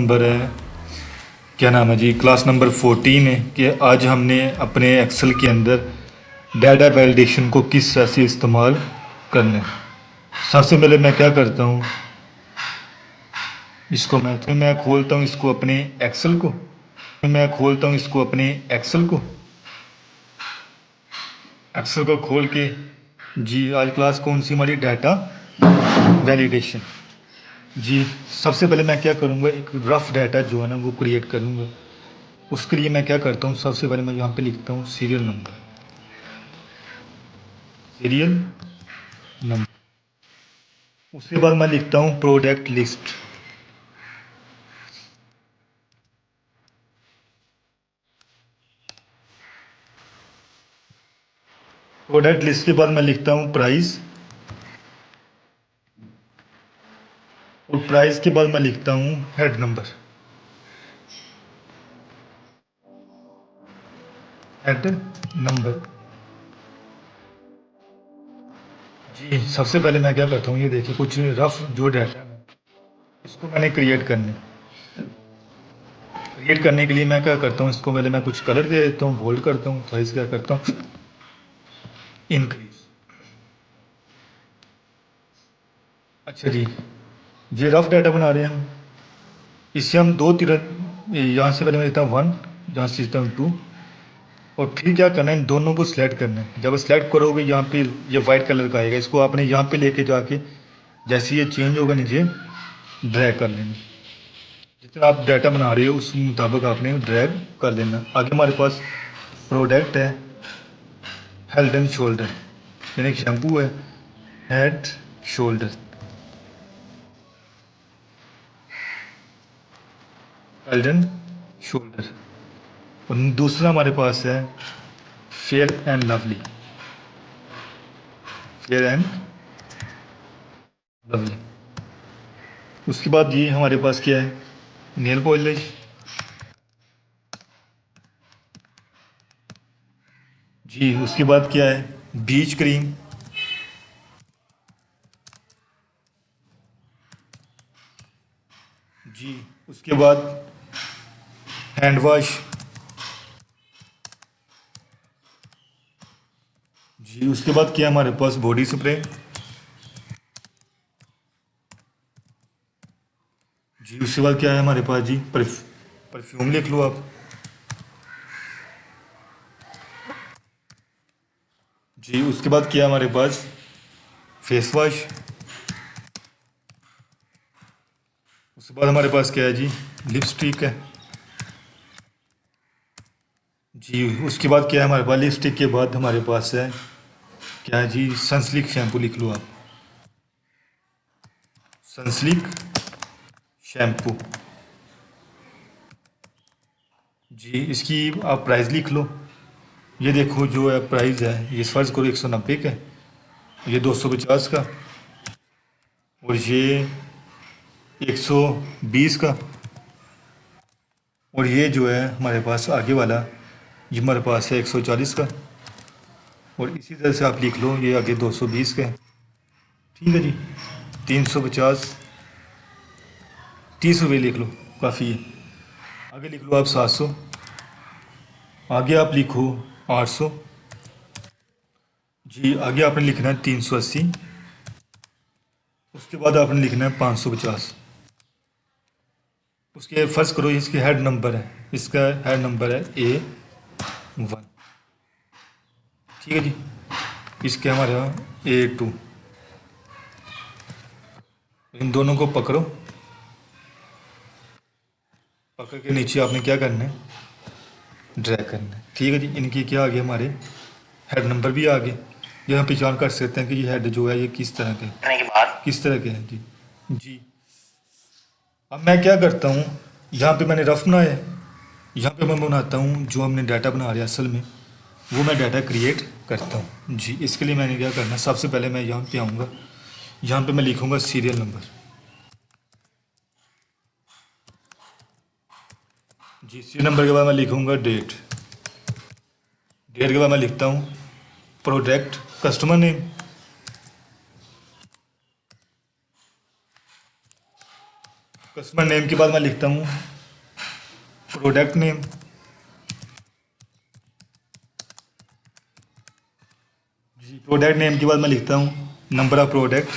Number है, क्या नाम है जी, क्लास नंबर 14 है कि आज हमने अपने एक्सेल के अंदर डाटा वैलिडेशन को किस तरह से इस्तेमाल करना है। सबसे पहले मैं क्या करता हूँ, इसको मैं खोलता हूँ इसको अपने एक्सेल को, एक्सेल को खोल के जी आज क्लास कौन सी हमारी, डाटा वैलिडेशन। जी सबसे पहले मैं क्या करूँगा, एक रफ डाटा जो है ना वो क्रिएट करूँगा। उसके लिए मैं क्या करता हूँ, सबसे पहले मैं यहाँ पे लिखता हूँ सीरियल नंबर। उसके बाद मैं लिखता हूँ प्रोडक्ट लिस्ट। प्रोडक्ट लिस्ट के बाद मैं लिखता हूँ प्राइस, और प्राइस के बाद मैं लिखता हूँ हेड नंबर। जी सबसे पहले मैं क्या करता हूँ, ये देखिए कुछ रफ जो डाटा है इसको मैंने क्रिएट करने के लिए मैं क्या करता हूँ, इसको पहले मैं कुछ कलर दे देता हूँ, बोल्ड करता हूँ, साइज क्या करता हूँ, इंक्रीज। अच्छा जी, ये रफ डाटा बना रहे हैं हम, इससे हम दो तीर, यहाँ से पहले मैं देता हूँ 1, यहाँ से देता हूँ 2, और फिर क्या करना है, इन दोनों को सिलेक्ट करना है। जब सिलेक्ट करोगे यहाँ पे ये वाइट कलर का आएगा, इसको आपने यहाँ पे लेके जाके जैसे ये चेंज होगा नीचे ड्रैग कर लेना। जितना आप डाटा बना रहे हो उस मुताबिक आपने ड्रैग कर लेना। आगे हमारे पास प्रोडक्ट है हेड एंड शोल्डर, यानी शैम्पू है head shoulder, head and shoulder. और दूसरा हमारे पास है fair and lovely, fair and lovely. उसके बाद ये हमारे पास क्या है, नेल पॉलिश। जी उसके बाद क्या है, बीच क्रीम। जी उसके बाद हैंड वॉश। जी उसके बाद क्या है हमारे पास, बॉडी स्प्रे। जी उसके बाद क्या है हमारे पास जी, परफ्यूम लिख लो आप। जी उसके बाद क्या है हमारे पास, फेस वॉश। उसके बाद हमारे पास क्या है जी, लिपस्टिक है। जी उसके बाद क्या है हमारे पास, लिपस्टिक के बाद हमारे पास है क्या है जी, सनसिल्क शैम्पू लिख लो आप, सनसिल्क शैम्पू। जी इसकी आप प्राइस लिख लो। ये देखो जो है प्राइस है, ये सर्च करो 190 का, ये 250 का, और ये 120 का, और ये जो है हमारे पास आगे वाला ये हमारे पास है 140 का, और इसी तरह से आप लिख लो ये आगे 220 का है। ठीक है जी, 350, 30 रुपये लिख लो, काफ़ी है। आगे लिख लो आप 700, आगे आप लिखो 800। जी आगे आपने लिखना है 380, उसके बाद आपने लिखना है 550। उसके फर्ज करो इसके हेड नंबर है, इसका हेड नंबर है A1। ठीक है जी, इसके हमारे यहाँ A2। इन दोनों को पकड़ो, पकड़ के नीचे आपने क्या करना है, ड्रैग करना है। ठीक है जी, इनकी क्या आ गया, हमारे हेड नंबर भी आ गए। ये हम पहचान कर सकते हैं कि ये हेड जो है ये किस तरह के हैं जी। जी अब मैं क्या करता हूँ, यहाँ पे मैंने रफ बनाया है, यहाँ पे मैं बनाता हूँ जो हमने डाटा बना रहा है असल में वो मैं डाटा क्रिएट करता हूँ। जी इसके लिए मैंने क्या करना है, सबसे पहले मैं यहाँ पे आऊँगा, यहाँ पे मैं लिखूँगा सीरियल नंबर। जी सीरियल नंबर के बाद मैं लिखूँगा डेट, डेट के बाद मैं लिखता हूँ product customer name. Customer name के बाद मैं लिखता हूँ प्रोडक्ट नेम, जी प्रोडक्ट नेम के बाद मैं लिखता हूँ number of product,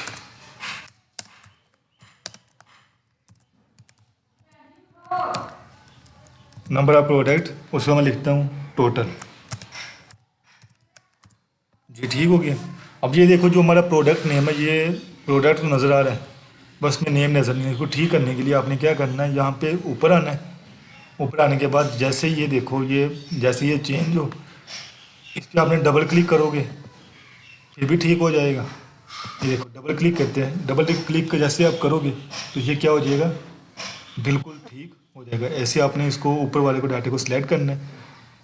number of product उसका मैं लिखता हूँ टोटल। जी ठीक हो गया। अब ये देखो जो हमारा प्रोडक्ट नेम है, ये प्रोडक्ट तो नज़र आ रहा है, बस में नेम नज़र नहीं है। इसको ठीक करने के लिए आपने क्या करना है, यहाँ पे ऊपर आना है। ऊपर आने के बाद जैसे ये देखो, ये जैसे ये चेंज हो, इस पर आपने डबल क्लिक करोगे फिर भी ठीक हो जाएगा। ये देखो डबल क्लिक करते हैं, डबल क्लिक जैसे आप करोगे तो ये क्या हो जाएगा, बिल्कुल ठीक हो जाएगा। ऐसे आपने इसको ऊपर वाले को डाटे को सिलेक्ट करना है,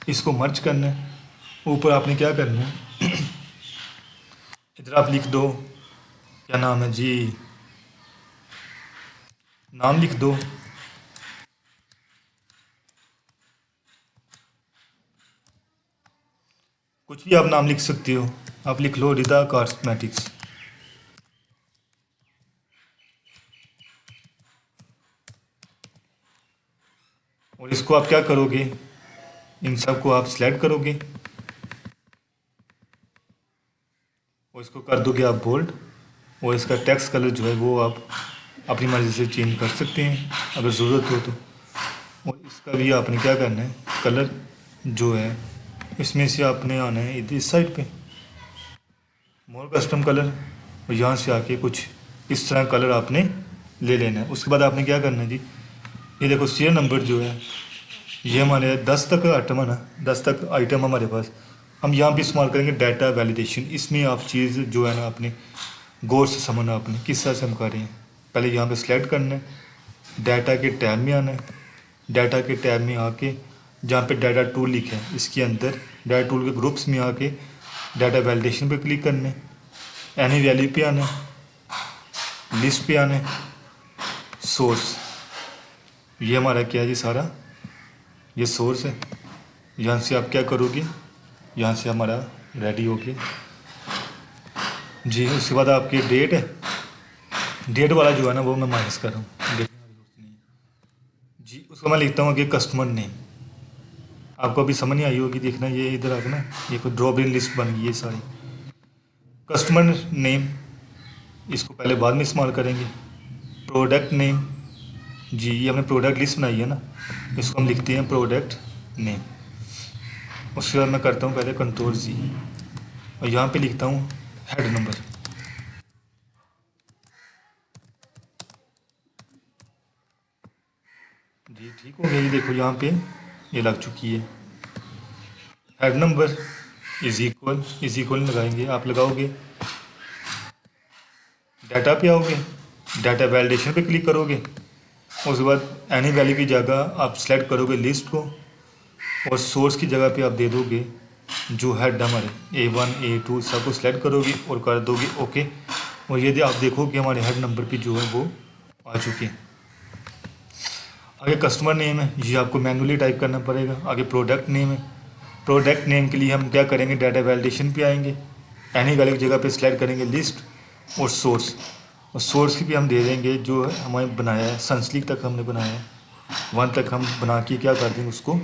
इसको मर्ज करना है। ऊपर आपने क्या करना है, इधर आप लिख दो क्या नाम है जी, नाम लिख दो, कुछ भी आप नाम लिख सकते हो। आप लिख लो रिदा कॉस्मेटिक्स। और इसको आप क्या करोगे, इन सब को आप सिलेक्ट करोगे और इसको कर दोगे आप बोल्ड। और इसका टेक्स्ट कलर जो है वो आप अपनी मर्ज़ी से चेंज कर सकते हैं अगर ज़रूरत हो तो। और इसका भी आपने क्या करना है, कलर जो है इसमें से आपने आना है इस साइड पे मोर कस्टम कलर, और यहाँ से आके कुछ इस तरह कलर आपने ले लेना है। उसके बाद आपने क्या करना है जी, ये देखो शेयर नंबर जो है ये हमारे 10 तक आइटम है ना, 10 तक आइटम हमारे पास। हम यहाँ पे इस्तेमाल करेंगे डाटा वैलिडेशन। इसमें आप चीज़ जो है ना अपने गौर से समझना, आपने किस तरह से हम कर रहे हैं। पहले यहाँ पे सिलेक्ट करना है, डाटा के टैब में आना है, डाटा के टैब में आके जहाँ पे डाटा टूल लिखा है इसके अंदर डाटा टूल के ग्रुप्स में आके डाटा वैलिडेशन पे क्लिक करना है, एनी वैल्यू पे आना है, लिस्ट पे आना है, सोर्स। ये हमारा क्या है जी, सारा ये सोर्स है। यहाँ से आप क्या करोगे, यहाँ से हमारा रेडी हो गया जी। उसके बाद आपकी डेट है, डेट वाला जो है ना वो मैं माइनस कर रहा हूँ, देखने वाली जरूरत नहीं है जी। उसको मैं लिखता हूँ कि कस्टमर नेम। आपको अभी समझ नहीं आई होगी, देखना ये इधर आके ना ये कोई ड्रॉप इन लिस्ट बन गई है सारी। कस्टमर नेम इसको पहले बाद में इस्तेमाल करेंगे। प्रोडक्ट नेम जी, ये हमने प्रोडक्ट लिस्ट बनाई है ना, इसको हम लिखते हैं प्रोडक्ट नेम। उसके बाद मैं करता हूँ पहले कंट्रोल जी और यहाँ पे लिखता हूँ हेड नंबर। जी ठीक हो गया, ये देखो यहाँ पे ये लग चुकी है। हेड नंबर इज इक्वल लगाएंगे, आप लगाओगे, डाटा पे आओगे, डाटा वैलिडेशन पे क्लिक करोगे। उसके बाद एनी वैल्यू की जगह आप सेलेक्ट करोगे लिस्ट को, और सोर्स की जगह पे आप दे दोगे जो हेड हमारे A1 A2 सबको सिलेक्ट करोगे और कर दोगे ओके। और यदि आप देखो कि हमारे हेड नंबर पे जो है वो आ चुके हैं। आगे कस्टमर नेम है, ये आपको मैनुअली टाइप करना पड़ेगा। आगे प्रोडक्ट नेम है, प्रोडक्ट नेम के लिए हम क्या करेंगे, डाटा वैलिडेशन पे आएंगे, एनी वैल्यू की जगह पे सिलेक्ट करेंगे लिस्ट और सोर्स। और सोर्स की भी हम दे देंगे जो हमारे बनाया है, सनस्लिक तक हमने बनाया है, 1 तक हम बना के क्या कर देंगे उसको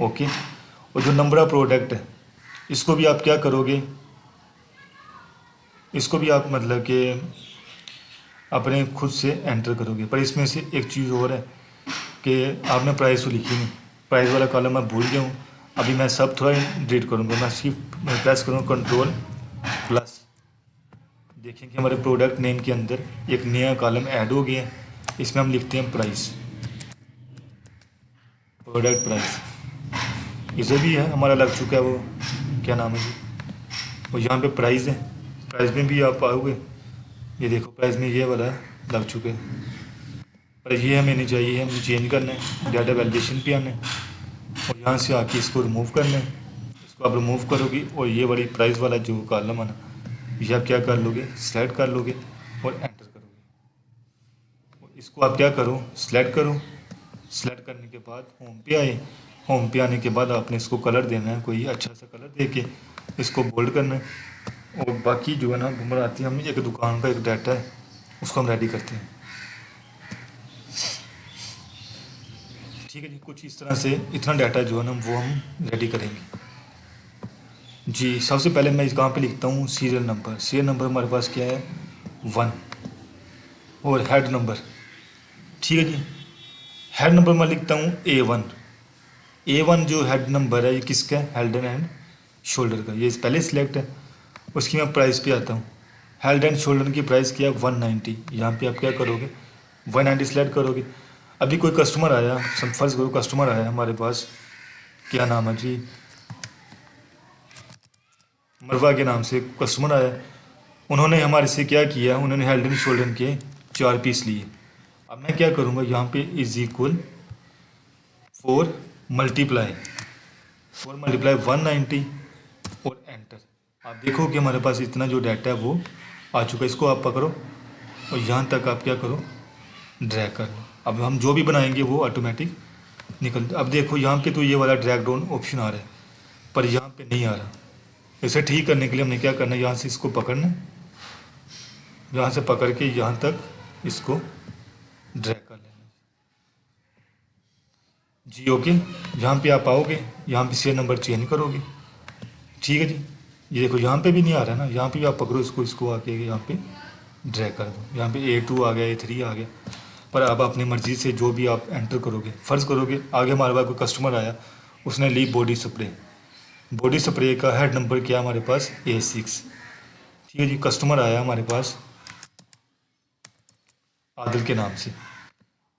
ओके। और जो नंबर ऑफ प्रोडक्ट है इसको भी आप क्या करोगे, इसको भी आप मतलब कि अपने खुद से एंटर करोगे। पर इसमें से एक चीज़ और है कि आपने प्राइस तो लिखी नहीं, प्राइस वाला कॉलम मैं भूल गया हूँ। अभी मैं सब थोड़ा डिलीट करूँगा, मैं सिर्फ प्रेस करूँगा कंट्रोल प्लस। देखें कि हमारे प्रोडक्ट नेम के अंदर एक नया कॉलम ऐड हो गया है, इसमें हम लिखते हैं प्राइस, प्रोडक्ट प्राइस। इसे भी है हमारा लग चुका है वो क्या नाम है जी, और यहाँ पे प्राइस है, प्राइस में भी आप आओगे, ये देखो प्राइस में ये वाला लग चुके हैं। पर ये हमें नहीं चाहिए, हमें चेंज करना है, डाटा वैलिडेशन पे आना है और यहाँ से आके इसको रिमूव करना है। इसको आप रिमूव करोगे और ये वाली प्राइस वाला जो कॉलम है ना, ये आप क्या कर लोगे, सेलेक्ट कर लोगे और एंटर करोगे। और इसको आप क्या करो, सेलेक्ट करो, सेलेक्ट करने के बाद होम पे आए, होम पे आने के बाद आपने इसको कलर देना है, कोई अच्छा सा कलर दे के इसको बोल्ड करना है। और बाकी जो है ना बनाती है हम एक दुकान का एक डाटा है उसको हम रेडी करते हैं। ठीक है जी, कुछ इस तरह से इतना डाटा जो है ना वो हम रेडी करेंगे। जी, सबसे पहले मैं इस कहाँ पे लिखता हूँ सीरियल नंबर हमारे पास क्या है 1 और हेड नंबर। ठीक है जी, हेड नंबर मैं लिखता हूँ A1 जो हेड नंबर है ये किसका है, हेल्डन एंड शोल्डर का, ये पहले सिलेक्ट है। उसकी मैं प्राइस पे आता हूँ, हेल्ड एंड शोल्डर की प्राइस क्या है 190। यहाँ पे आप क्या करोगे 190 सेलेक्ट करोगे। अभी कोई कस्टमर आया, फर्ज करो कस्टमर आया हमारे पास, क्या नाम है जी, मरवा के नाम से कस्टमर आया। उन्होंने हमारे से क्या किया, उन्होंने हेल्ड एंड शोल्डर के 4 पीस लिए। अब मैं क्या करूँगा यहाँ पे इज इक्वल 4 मल्टीप्लाई 190 और एंटर। आप देखो कि हमारे पास इतना जो डाटा है वो आ चुका है। इसको आप पकड़ो और यहाँ तक आप क्या करो ड्रैग कर लो। अब हम जो भी बनाएंगे वो ऑटोमेटिक निकल। अब देखो यहाँ पे तो ये वाला ड्रैग डाउन ऑप्शन आ रहा है पर यहाँ पे नहीं आ रहा। इसे ठीक करने के लिए हमने क्या करना है, यहाँ से इसको पकड़ना है, यहाँ से पकड़ के यहाँ तक इसको ड्रैग कर लेना जी। ओके, यहाँ पे आप आओगे, यहाँ पे शेयर नंबर चेंज करोगे। ठीक है जी, ये देखो यहाँ पे भी नहीं आ रहा है ना, यहाँ पे भी आप पकड़ो इसको, इसको आके यहाँ पे ड्रैग कर दो। यहाँ पे A2 आ गया, A3 आ गया। पर अब अपनी मर्ज़ी से जो भी आप एंटर करोगे, फ़र्ज़ करोगे आगे हमारे पास कोई कस्टमर आया, उसने ली बॉडी स्प्रे का हेड नंबर क्या हमारे पास A6। ठीक है जी, कस्टमर आया हमारे पास आदिल के नाम से।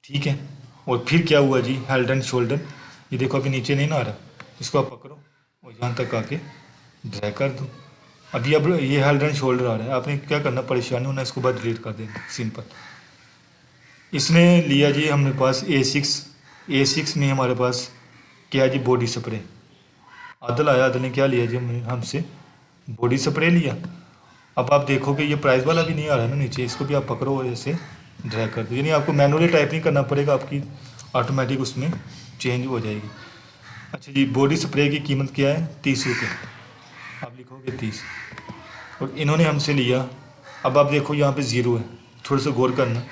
ठीक है, और फिर क्या हुआ जी, हेल्ड एंड शोल्डर, ये देखो अभी नीचे नहीं ना आ रहा, इसको आप पकड़ो और यहाँ तक आके ड्रैग कर दो। अभी अब ये हेल्ड एंड शोल्डर आ रहा है, आपने क्या करना, परेशानी होना, इसको बाद डिलीट कर देना सिंपल। इसने लिया जी हमारे पास A6 में हमारे पास क्या जी बॉडी स्प्रे। आदिल ने क्या लिया जी हमसे बॉडी स्प्रे लिया। अब आप देखो कि ये प्राइस वाला भी नहीं आ रहा है ना नीचे, इसको भी आप पकड़ो और ऐसे ड्रैग कर दो, यानी आपको मैनुअली टाइप नहीं करना पड़ेगा, आपकी ऑटोमेटिक उसमें चेंज हो जाएगी। अच्छा जी, बॉडी स्प्रे की कीमत क्या है 30 रुपये, आप लिखोगे 30 और इन्होंने हमसे लिया। अब आप देखो यहाँ पे ज़ीरो है, थोड़ा सा गौर करना,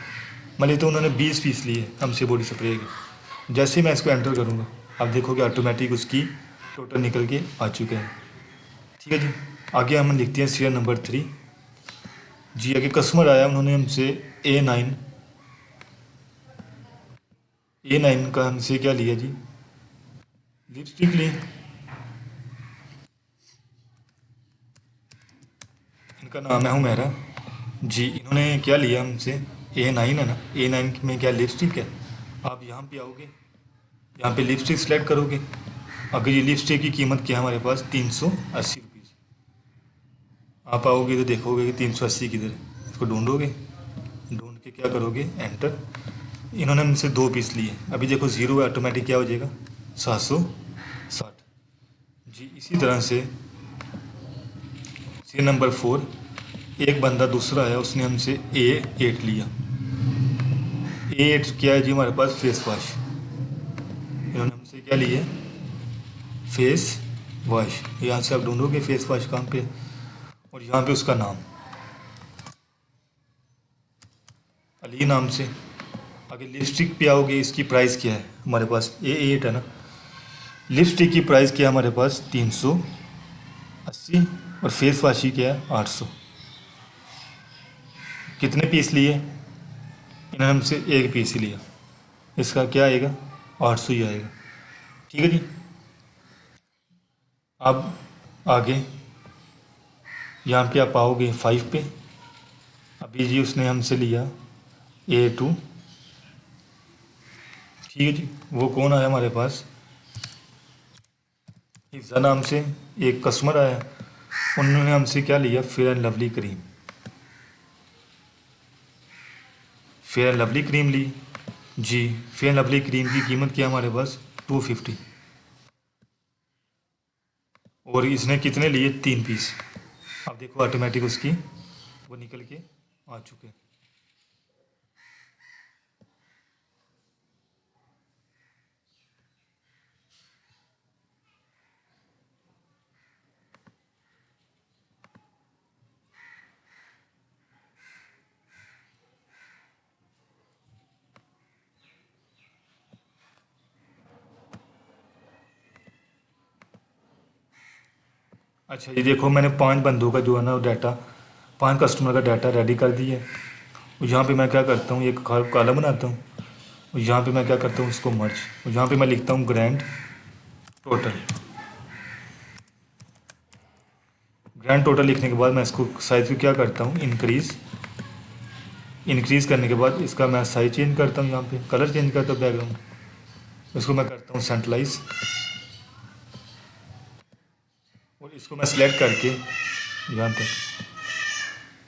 मान ली तो उन्होंने 20 पीस लिए हमसे बॉडी स्प्रे के। जैसे ही मैं इसको एंटर करूँगा आप देखोगे ऑटोमेटिक उसकी टोटल निकल के आ चुके हैं। ठीक है जी, आगे हम लिखते हैं सीरियल नंबर 3 जी। आगे कस्टमर आया, उन्होंने हमसे A9 का हमसे क्या लिया जी, लिपस्टिक ली। इनका नाम है हुमैरा जी। इन्होंने क्या लिया हमसे A9 है ना, A9 में क्या लिपस्टिक है। आप यहाँ पे आओगे, यहाँ पे लिपस्टिक सेलेक्ट करोगे। अगर ये लिपस्टिक की कीमत क्या है हमारे पास 380 रुपीज़। आप आओगे तो देखोगे कि 380 किधर है, इसको ढूंढोगे, ढूंढ के क्या करोगे एंटर। इन्होंने हमसे 2 पीस लिए, अभी देखो ज़ीरो है, ऑटोमेटिक क्या हो जाएगा 760 जी। इसी तरह से सीरियल नंबर 4 एक बंदा दूसरा है, उसने हमसे A8 लिया। A8 क्या है जी हमारे पास फेस वॉश। इन्होंने हमसे क्या लिया फेस वॉश। यहाँ से आप ढूंढोगे फेस वॉश कहाँ पे, और यहाँ पे उसका नाम अली नाम से। अगर लिपस्टिक पे आओगे, इसकी प्राइस क्या है हमारे पास A8 है ना, लिपस्टिक की प्राइस क्या है हमारे पास 380 और फेस वॉश की क्या है 800। कितने पीस लिए, इन्होंने हमसे एक पीस ही लिया, इसका क्या आएगा 800 ही आएगा। ठीक है जी, अब आगे यहाँ पे आप आओगे 5 पे। अभी जी उसने हमसे लिया A2। ठीक है जी, वो कौन आया हमारे पास, हिफ्जा नाम से एक कस्टमर आया, उन्होंने हमसे क्या लिया Fair and Lovely cream. Fair and Lovely cream ली जी। फेयर एंड लवली क्रीम की कीमत क्या है हमारे पास 250 और इसने कितने लिए 3 पीस। अब देखो ऑटोमेटिक उसकी वो निकल के आ चुके हैं। अच्छा ये देखो मैंने 5 बंदों का जो है ना डाटा, 5 कस्टमर का डाटा रेडी कर दिया है। और यहाँ पे मैं क्या करता हूँ, एक कॉलम बनाता हूँ और यहाँ पे मैं क्या करता हूँ इसको मर्ज, और यहाँ पे मैं लिखता हूँ ग्रैंड टोटल। ग्रैंड टोटल लिखने के बाद मैं इसको साइज़ को क्या करता हूँ इंक्रीज़ करने के बाद इसका मैं साइज चेंज करता हूँ, यहाँ पे कलर चेंज करता हूँ बैकग्राउंड, इसको मैं करता हूँ सेंट्रलाइज। और इसको मैं सिलेक्ट करके यहाँ तक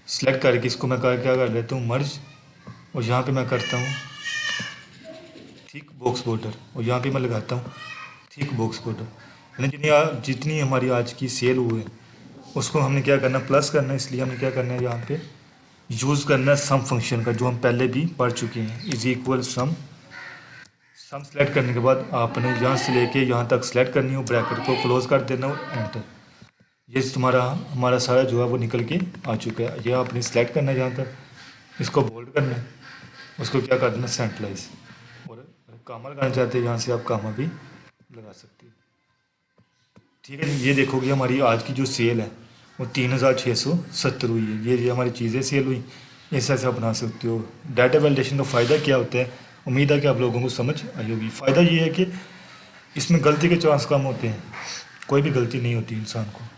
सिलेक्ट करके इसको मैं क्या कर लेता हूँ मर्ज, और यहाँ पे मैं करता हूँ थिक बॉक्स बॉर्डर, और यहाँ पे मैं लगाता हूँ थिक बॉक्स बॉर्डर। यानी जितनी हमारी आज की सेल हुई है उसको हमने क्या करना प्लस करना है, इसलिए हमें क्या करना है यहाँ पे यूज़ करना है सम फंक्शन का, जो हम पहले भी पढ़ चुके हैं, इज इक्वल सम सेलेक्ट करने के बाद आपने यहाँ से लेके यहाँ तक सेलेक्ट करनी हो, ब्रैकेट को क्लोज कर देना हो, एंटर। ये तुम्हारा हमारा सारा जो है वो निकल के आ चुका है। ये आपने सेलेक्ट करना है, यहाँ तक इसको बोल्ड करना है, उसको क्या कर देना सेंट्रलाइज। और कामा लगाना चाहते हैं यहाँ से आप कामा भी लगा सकते हैं। ठीक है, ये देखोगे हमारी आज की जो सेल है वो 3670 हुई है। ये हमारी चीज़ें सेल हुई, ऐसे ऐसे आप बना सकते हो। डाटा वैलिडेशन का फ़ायदा क्या होता है, उम्मीद है कि आप लोगों को समझ आई होगी। फ़ायदा ये है कि इसमें गलती के चांस कम होते हैं, कोई भी गलती नहीं होती इंसान को।